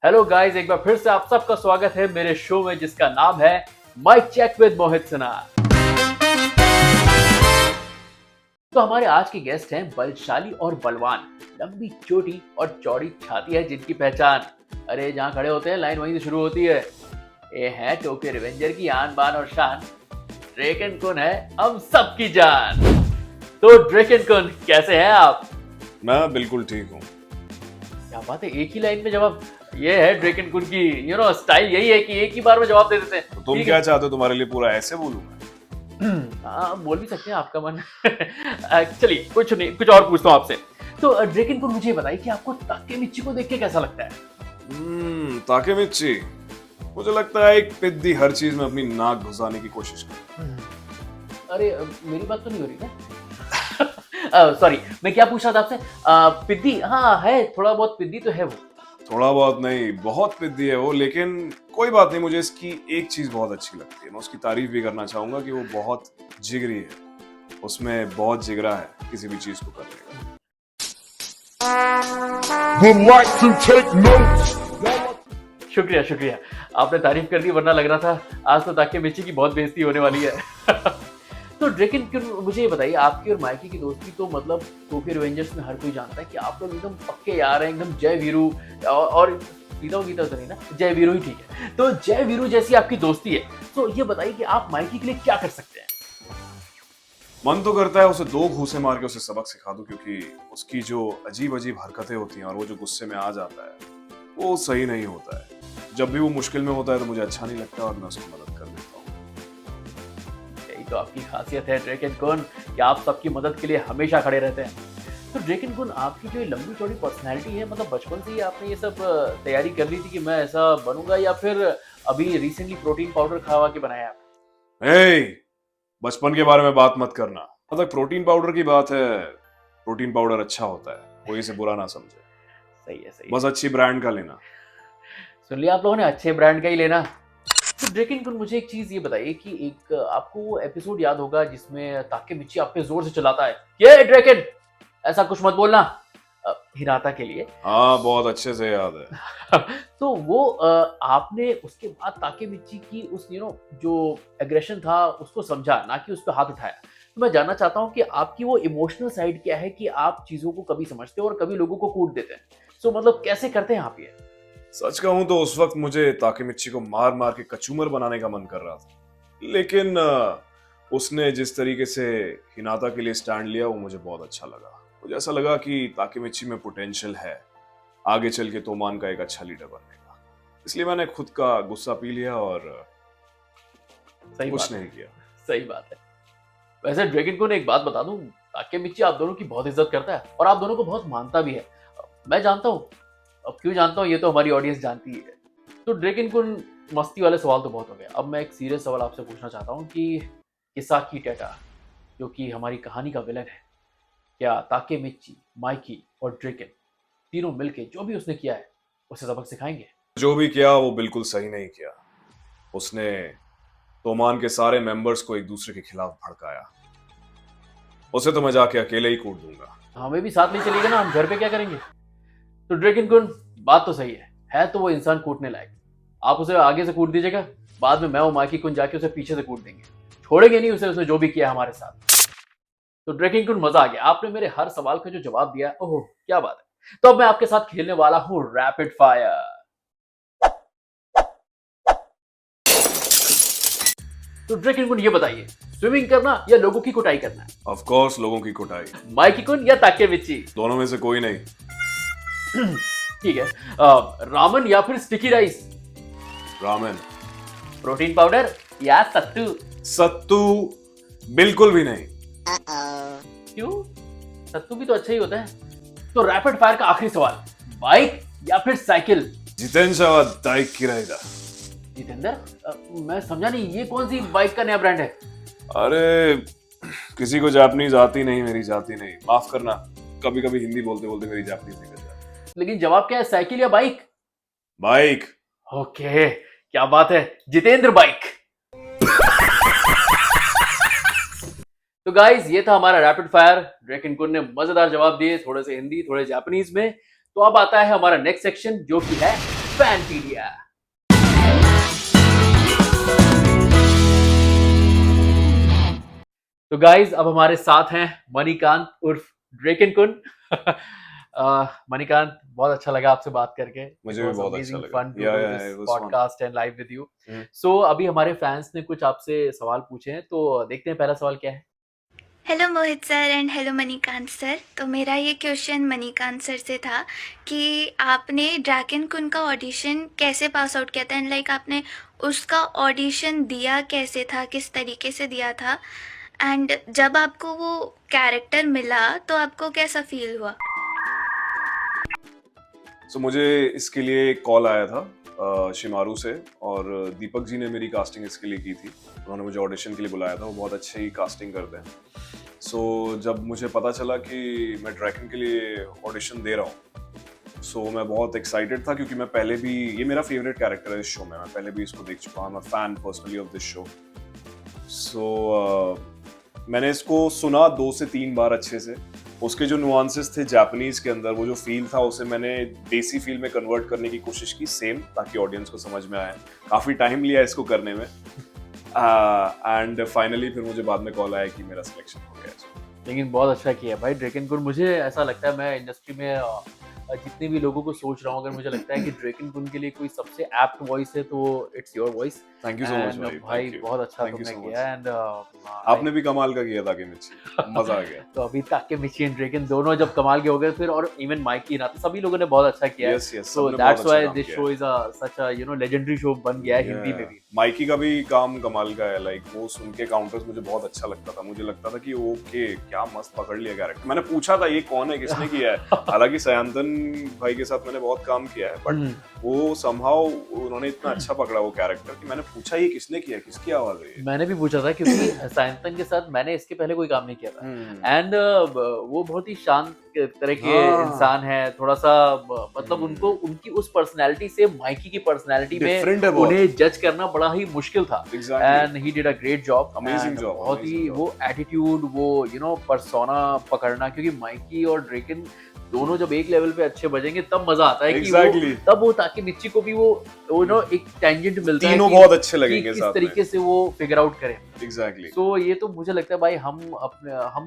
Hello guys, एक बार फिर से आप सबका स्वागत है मेरे शो में जिसका नाम है mic check with Mohit Sinha. तो हमारे आज के गेस्ट हैं बलशाली और बलवान, लंबी चोटी और चौड़ी छाती है जिनकी पहचान, अरे जहाँ खड़े होते हैं लाइन वहीं से शुरू होती है। ये है टोक्यो रिवेंजर की आन बान और शान, ड्रेकन कुन है हम सबकी जान। तो ड्रेकन कुन कैसे हैं आप? मैं बिल्कुल ठीक हूँ। क्या बात है, एक ही लाइन में जवाब। ये है ड्रेकन कुन की स्टाइल, यही है कि एक ही बार में जवाब दे देते हैं। तो तुम क्या चाहते हो, तुम्हारे लिए पूरा ऐसे बोलूं मैं? हाँ, बोल भी सकते हैं, आपका मन। चलिए कुछ नहीं, कुछ और पूछता हूँ आपसे। तो ड्रेकन कुन मुझे बताइए कि आपको ताकेमिची को देख के कैसा लगता है? ताकेमिची, मुझे लगता है एक पिद्दी हर चीज में अपनी नाक घुसाने की कोशिश कर। अरे मेरी बात तो नहीं हो रही ना? सॉरी, मैं क्या पूछ रहा था आपसे? पिद्दी, हाँ है, थोड़ा बहुत पिद्दी तो है वो। थोड़ा बहुत नहीं, बहुत पिद्दी है वो, लेकिन कोई बात नहीं। मुझे इसकी एक चीज बहुत अच्छी लगती है, मैं उसकी तारीफ भी करना चाहूंगा कि वो बहुत जिगरी है, उसमें बहुत जिगरा है किसी भी चीज को करने का। शुक्रिया शुक्रिया, आपने तारीफ कर दी, वरना लग रहा था आज तो ताकेमिची की बहुत बेइज्जती होने वाली है। तो ड्रेकन मुझे ये बताइए, आपकी और माइकी की दोस्ती तो मतलब टोक्यो रिवेंजर्स में हर कोई जानता है कि आप लोग एकदम पक्के यार हैं, एकदम जय वीरू। और गीता तो नहीं ना, जय वीरू ही ठीक है। तो जय वीरू जैसी आपकी दोस्ती है, तो ये बताइए कि आप माइकी के लिए क्या कर सकते हैं? मन तो करता है उसे दो घूंसे मार के उसे सबक सिखा दूं, क्योंकि उसकी जो अजीब अजीब हरकतें होती हैं और वो जो गुस्से में आ जाता है वो सही नहीं होता है। जब भी वो मुश्किल में होता है तो मुझे अच्छा नहीं लगता और मैं उसकी मदद कर देता हूँ। यही तो आपकी खासियत है ड्रेकन कुन, कि आप सबकी मदद के लिए हमेशा खड़े रहते हैं। तो ड्रेकन कुन, आपकी जो लंबी चौड़ी पर्सनैलिटी है, मतलब बचपन से ही आपने ये सब तैयारी कर ली थी कि मैं ऐसा बनूंगा, या फिर अभी रिसेंटली प्रोटीन पाउडर खा के बनाया आप? बचपन के बारे में बात मत करना। मतलब प्रोटीन पाउडर की बात है, प्रोटीन पाउडर अच्छा होता है, कोई इसे बुरा ना समझे। सही है, सही है। बस अच्छी ब्रांड का लेना। सुन लिया आप लोगों ने, अच्छे ब्रांड का ही लेना। तो ड्रेकन कुन, मुझे एक चीज ये बताइए कि एक आपको वो एपिसोड याद होगा जिसमें ताकेमिची आप पे जोर से चिल्लाता है, ये ड्रेकन ऐसा कुछ मत बोलना, हिनाता के लिए। हाँ, बहुत अच्छे से याद है। तो वो आपने उसके बाद ताकेमिची की उस जो एग्रेशन था उसको समझा, ना कि उस पर हाथ उठाया। तो मैं जानना चाहता हूँ कि आपकी वो इमोशनल साइड क्या है, कि आप चीजों को कभी समझते हो और कभी लोगों को कूट देते हैं। सो मतलब कैसे करते हैं आप ये? सच कहूं तो उस वक्त मुझे ताकेमिची को मार मार के कचूमर बनाने का मन कर रहा था, लेकिन उसने जिस तरीके से हिनाता के लिए स्टैंड लिया वो मुझे बहुत अच्छा लगा। मुझे ऐसा लगा कि ताकेमिची में पोटेंशियल है आगे चल के तोमान का एक अच्छा लीडर बनने का, इसलिए मैंने खुद का गुस्सा पी लिया और सही कुछ बात नहीं है, किया। सही बात है। वैसे ड्रेगन को एक बात बता दूं, ताकेमिची आप दोनों की बहुत इज्जत करता है और आप दोनों को बहुत मानता भी है। मैं जानता हूँ, अब क्यों जानता हूँ ये तो हमारी ऑडियंस जानती ही है। तो ड्रेगन को मस्ती वाले सवाल तो बहुत हो गए, अब मैं एक सीरियस सवाल आपसे पूछना चाहता हूँ कि किसाकी टेटा, जो कि हमारी कहानी का विलन है, क्या ताकेमिची, माइकी और ड्रेगन तीनों मिलके जो भी उसने किया है उसे सबक सिखाएंगे? जो भी किया वो बिल्कुल सही नहीं किया। उसने तोमान के सारे मेंबर्स को एक दूसरे के खिलाफ भड़काया। उसे तो मैं जाके अकेले ही कूट दूंगा। हमें भी साथ नहीं चलिएगा ना, हम घर पे क्या करेंगे? तो ड्रेगन कुन, बात तो सही है तो वो इंसान कूटने लायक। आप उसे आगे से कूट दीजिएगा, बाद में मैं और माइकी कुन जाके उसे पीछे से कूट देंगे, छोड़ेंगे नहीं उसे, उसने जो भी किया हमारे साथ। तो ड्रेगन कुन, मजा आ गया, आपने मेरे हर सवाल का जो जवाब दिया, ओह क्या बात है। तो अब मैं आपके साथ खेलने वाला हूँ रैपिड फायर। तो ड्रेगन कुन, ये बताइए, स्विमिंग करना या लोगों की कुटाई करना है? ऑफ कोर्स लोगों की कुटाई। माइकी कुन या ताकेमिची? दोनों में से कोई नहीं। ठीक है, रामन या फिर sticky rice? Ramen. Protein powder या सत्तू? सत्तू बिल्कुल भी नहीं। क्यों? सत्तू भी तो अच्छा ही होता है। तो रैपिड फायर का आखिरी सवाल, बाइक या फिर साइकिल? जितेंद्र दाइक की रहेगा। जितेंद्र, मैं समझा नहीं, ये कौन सी बाइक का नया ब्रांड है? अरे किसी को जापानीज आती नहीं, मेरी जाती नहीं, माफ करना। कभी कभी हिंदी बोलते बोलते मेरी जापानीज निकल जाती। लेकिन जवाब क्या है, साइकिल या बाइक? बाइक। ओके, क्या बात है, जितेंद्र बाइक। तो गाइस, ये था हमारा रैपिड फायर। ड्रेकन कुन ने मजेदार जवाब दिए, थोड़े से हिंदी थोड़े जापानीज में। तो अब आता है हमारा नेक्स्ट सेक्शन, जो कि है फैनपीडिया। तो गाइज अब हमारे साथ हैं मणिकांत उर्फ ड्रेकन कुन। मणिकांत, बहुत अच्छा लगा आपसे बात करके। मुझे भी बहुत अच्छा लगा। Fun to do this podcast and live with you. So अभी हमारे फैंस ने कुछ आपसे सवाल पूछे हैं, तो देखते हैं पहला सवाल क्या है। Hello Mohit sir and hello Manikant sir. तो मेरा ये क्वेश्चन मणिकांत सर से था कि आपने ड्रैगन कुन का ऑडिशन कैसे पास आउट किया था एंड लाइक आपने उसका ऑडिशन दिया कैसे था, किस तरीके से दिया था, एंड जब आपको वो कैरेक्टर मिला तो आपको कैसा फील हुआ? सो मुझे इसके लिए एक कॉल आया था शिमारू से, और दीपक जी ने मेरी कास्टिंग इसके लिए की थी। उन्होंने मुझे ऑडिशन के लिए बुलाया था, वो बहुत अच्छी ही कास्टिंग करते हैं। सो जब मुझे पता चला कि मैं ड्रैगन के लिए ऑडिशन दे रहा हूँ, सो मैं बहुत एक्साइटेड था, क्योंकि मैं पहले भी, ये मेरा फेवरेट कैरेक्टर है इस शो में, मैं पहले भी इसको देख चुका हूँ। मैं fan personally of this show. So मैंने इसको सुना 2 से 3 बार अच्छे से। उसके जो नुआंसेस थे जापानीज के अंदर, वो जो फील था, उसे मैंने देसी फील में कन्वर्ट करने की कोशिश की सेम, ताकि ऑडियंस को समझ में आए। काफ़ी टाइम लिया इसको करने में, एंड फाइनली फिर मुझे बाद में कॉल आया कि मेरा सिलेक्शन हो गया है। लेकिन बहुत अच्छा किया भाई ड्रेकन कुन। मुझे ऐसा लगता है, मैं इंडस्ट्री में जितने भी लोगों को सोच रहा हूँ, अगर मुझे लगता है कि ड्रेकन कुन के लिए कोई सबसे एप्ट वॉइस है तो it's your voice. Thank you so much भाई बहुत अच्छा तुमने किया। एंड आपने भी कमाल का किया ताकि मिर्ची, मजा आ गया। तो अभी ताकि मिर्ची एंड ड्रेकन दोनों जब कमाल के हो गए फिर, और इवन माइकी ना, सभी लोगों ने बहुत अच्छा किया है। So that's why this show is such a legendary show बन गया है हिंदी में भी। माइकी का भी काम कमाल का है। लाइक वो सुन के काउंटर्स मुझे बहुत अच्छा लगता था। मुझे लगता था कि ओके, क्या मस्त पकड़ लिया कैरेक्टर। मैंने पूछा था ये कौन है, किसने किया है। हालांकि सयांतन भाई के साथ मैंने बहुत काम किया है, बट वो समहाउ उन्होंने इतना अच्छा पकड़ा वो कैरेक्टर कि मैंने पूछा ये किसने किया, किसकी आवाज है ये। मैंने भी पूछा था, क्योंकि सयांतन के साथ मैंने इसके पहले कोई काम नहीं किया था। एंड वो बहुत ही शांत तरह के इंसान है, थोड़ा सा मतलब उनको उनकी उस पर्सनैलिटी से माइकी की पर्सनैलिटी में उन्हें जज करना बड़ा ही मुश्किल था। And he did a great job, amazing job. बहुत ही वो एटीट्यूड, वो पर्सोना पकड़ना, क्योंकि माइकी और ड्रेकन दोनों जब एक लेवल पे अच्छे बजेंगे तब मजा आता है कि वो तब वो, ताकि मिर्ची को भी वो एक टेंजेंट मिलता है, तीनों बहुत अच्छे लगेंगे किस तरीके से वो फिगर आउट करें। एग्जैक्टली। तो ये तो मुझे लगता है भाई, हम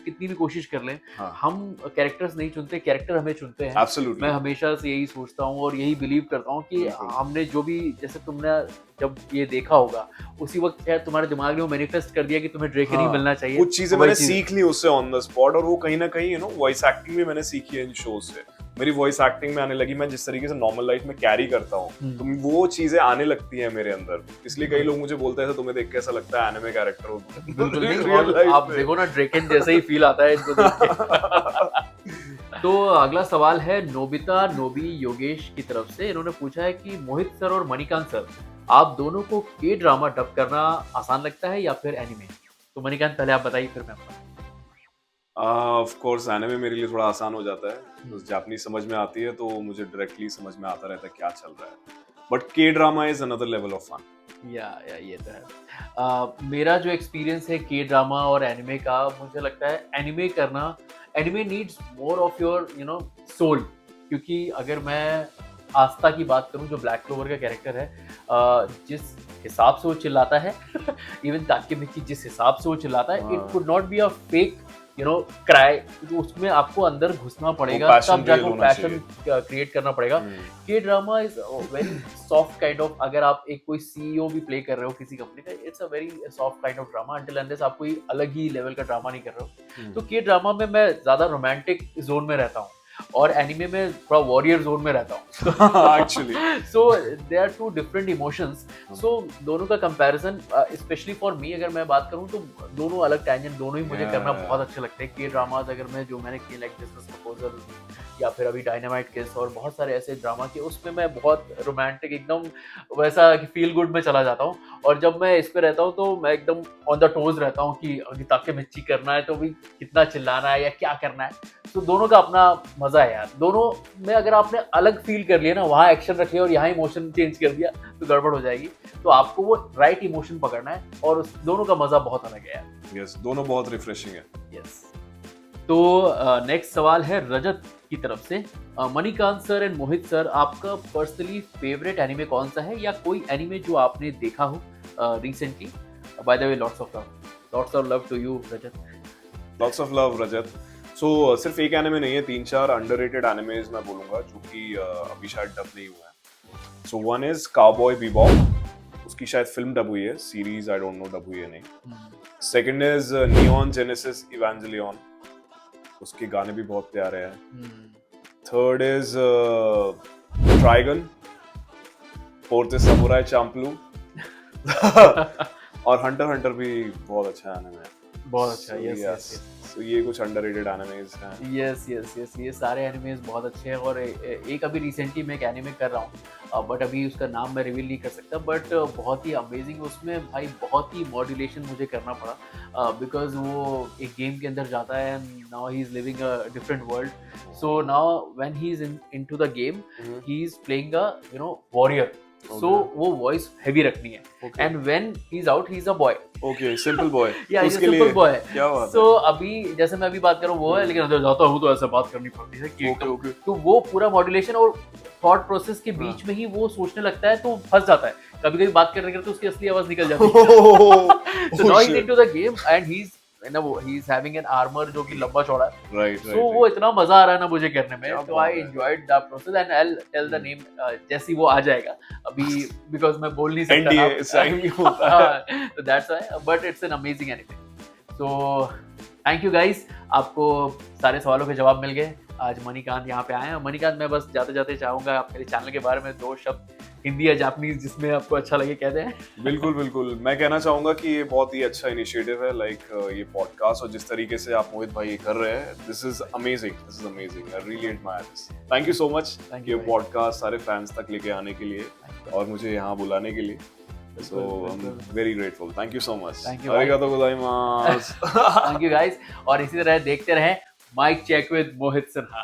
कितनी भी कोशिश कर लें, हम कैरेक्टर्स नहीं चुनते, कैरेक्टर हमें चुनते हैं। Absolutely. मैं हमेशा से यही सोचता हूँ और यही बिलीव करता हूँ कि हमने जो भी, जैसे तुमने जब ये देखा होगा उसी वक्त यार तुम्हारे दिमाग ने वो मैनिफेस्ट कर दिया कि तुम्हें ड्रेकन ही मिलना चाहिए। कुछ चीजें मैंने सीख ली उससे ऑन द स्पॉट, और वो कहीं ना कहीं वॉइस एक्टिंग भी मैंने सीखी है इन शोज से। मेरी वॉइस एक्टिंग में आने लगी, मैं जिस तरीके से नॉर्मल लाइफ में कैरी करता हूँ, तो वो चीजें आने लगती हैं मेरे अंदर। इसलिए कई लोग मुझे बोलते हैं तुम्हें देख के ऐसा लगता है एनिमे कैरेक्टर हो। बिल्कुल नहीं, आप देखो ना ड्रेकन जैसे ही फील आता है इनको देख के। तो अगला सवाल है नोबिता नोबी योगेश की तरफ से। इन्होंने पूछा है कि मोहित सर और मणिकांत सर, आप दोनों को के ड्रामा डब करना आसान लगता है या फिर एनिमे? तो मणिकांत पहले आप बताइए, फिर मैं बताऊं। ऑफ कोर्स एनिमे मेरे लिए थोड़ा आसान हो जाता है, तो जापानीज समझ में आती है तो मुझे डायरेक्टली समझ में आता रहता है क्या चल रहा है। But K drama is another level of fun. या ये तो है। मेरा जो एक्सपीरियंस है के ड्रामा और एनिमे का, मुझे लगता है anime needs more of your soul. क्योंकि अगर मैं आस्था की बात करूं, जो ब्लैक क्लोवर का कैरेक्टर है, जिस हिसाब से वो चिल्लाता है इवन ताकेमिची जिस हिसाब से वो चिल्लाता है, it could not be a fake cry. तो उसमें आपको अंदर घुसना पड़ेगा, तब जाकर वो पैशन क्रिएट करना पड़ेगा। के drama is very soft kind of, अगर आप एक कोई सीईओ भी प्ले कर रहे हो किसी कंपनी का, it's a very soft kind of drama until unless आप कोई अलग ही लेवल का ड्रामा नहीं कर रहे हो। तो के ड्रामा में मैं ज्यादा रोमांटिक जोन में रहता हूँ और एनिमे में थोड़ा वॉरियर जोन में रहता हूँ actually. So they are two different emotions. So दोनों का कंपैरिजन, स्पेशली फॉर मी अगर मैं बात करूँ, तो दोनों अलग टैंजेंट, दोनों ही मुझे करना बहुत अच्छे लगते हैं। के ड्रामाज अगर मैं जो मैंने किए, लाइक बिजनेस प्रपोजल या फिर अभी डायनामाइट किस और बहुत सारे ऐसे ड्रामा के, उसमें मैं बहुत रोमांटिक एकदम वैसा फील गुड में चला जाता हूँ। और जब मैं इस पे रहता हूँ तो मैं एकदम ऑन द टोज रहता हूँ कि ताकि मिर्ची करना है तो भी कितना चिल्लाना है या क्या करना है। तो दोनों का अपना मजा है यार। दोनों में अगर आपने अलग फील कर लिया ना, वहाँ एक्शन रखे और यहाँ इमोशन चेंज कर दिया तो गड़बड़ हो जाएगी। तो आपको वो राइट इमोशन पकड़ना है और उस दोनों का मजा बहुत अलग है यार। यस, दोनों बहुत रिफ्रेशिंग है। यस। तो नेक्स्ट सवाल है रजत की तरफ से। Manikant sir and Mohit sir, आपका पर्सनली फेवरेट एनिमे कौन सा है, या कोई एनिमे जो आपने देखा हो recently? By the way, lots of love to you Rajat. Lots of love Rajat. So सिर्फ एक एनिमे नहीं है, 3-4 अंडररेटेड एनिमेज मैं बोलूंगा जो कि अभी शायद डब नहीं हुआ है। So one is Cowboy Bebop, उसकी शायद फिल्म डब हुई है, series I don't know dub हुई है नहीं। Second is Neon Genesis Evangelion, उसके गाने भी बहुत प्यारे हैं। Third is Trigun, fourth is Samurai Champloo और हंटर भी बहुत अच्छा एनिमे है। बहुत अच्छा। So, yes yes. Yes So, ये कुछ अंडररेटेड एनिमेज हैं। यस यस यस, ये सारे एनिमेज बहुत अच्छे हैं। और एक अभी रिसेंटली मैं एक एनिमे कर रहा हूँ, बट अभी उसका नाम मैं रिवील नहीं कर सकता, बट बहुत ही अमेजिंग। उसमें भाई बहुत ही मॉड्यूलेशन मुझे करना पड़ा, बिकॉज वो एक गेम के अंदर जाता है and now he is living a different world. So now when he is into the game, he is playing a warrior. So वो वॉइस हैवी रखनी है, and when he is out, he is a boy. Okay, simple boy. या उसके simple लिए boy. क्या बात सो अभी जैसे मैं अभी बात कर रहा हूँ वो है, लेकिन अंदर जाता हूँ तो ऐसा बात करनी पड़ती है कि ओके ओके। तो वो पूरा मॉड्यूलेशन और थॉट प्रोसेस के बीच में ही वो सोचने लगता है, तो फंस जाता है। कभी कभी बात करने करते उसकी असली आवाज निकल जाती है। So now he's into the game and he's having an armor जो कि लंबा चौड़ा है। राइट So वो इतना मजा आ रहा है ना मुझे करने में, क्या तो बात I है। enjoyed that process and I'll tell the name जैसे ही वो आ जाएगा अभी, because मैं बोल नहीं सकता NDA ना। साइन नहीं होता है। So that's why, but it's an amazing anime. So thank you guys, आपको सारे सवालों के जवाब मिल गए। आज मणिकांत यहाँ पे आए हैं। मणिकांत, मैं बस जाते जाते चाहूंगा आप मेरे चैनल के बारे में 2 शब्द हिंदी या जापानीज जिसमें आपको अच्छा लगे कह दें। बिल्कुल बिल्कुल, मैं कहना चाहूंगा कि ये बहुत ही अच्छा इनिशिएटिव है, लाइक ये पॉडकास्ट और जिस तरीके से आप मोहित भाई ये कर रहे हैं, this is amazing, I really admire this. Thank you so much Thank ये you, पॉडकास्ट सारे फैंस तक लेके आने के लिए और मुझे यहाँ बुलाने के लिए। So I'm very grateful. Thank you so much. Thank you. Arigatou gozaimasu. Thank you guys, और इसी तरह देखते रहें mic check with Mohit Sinha.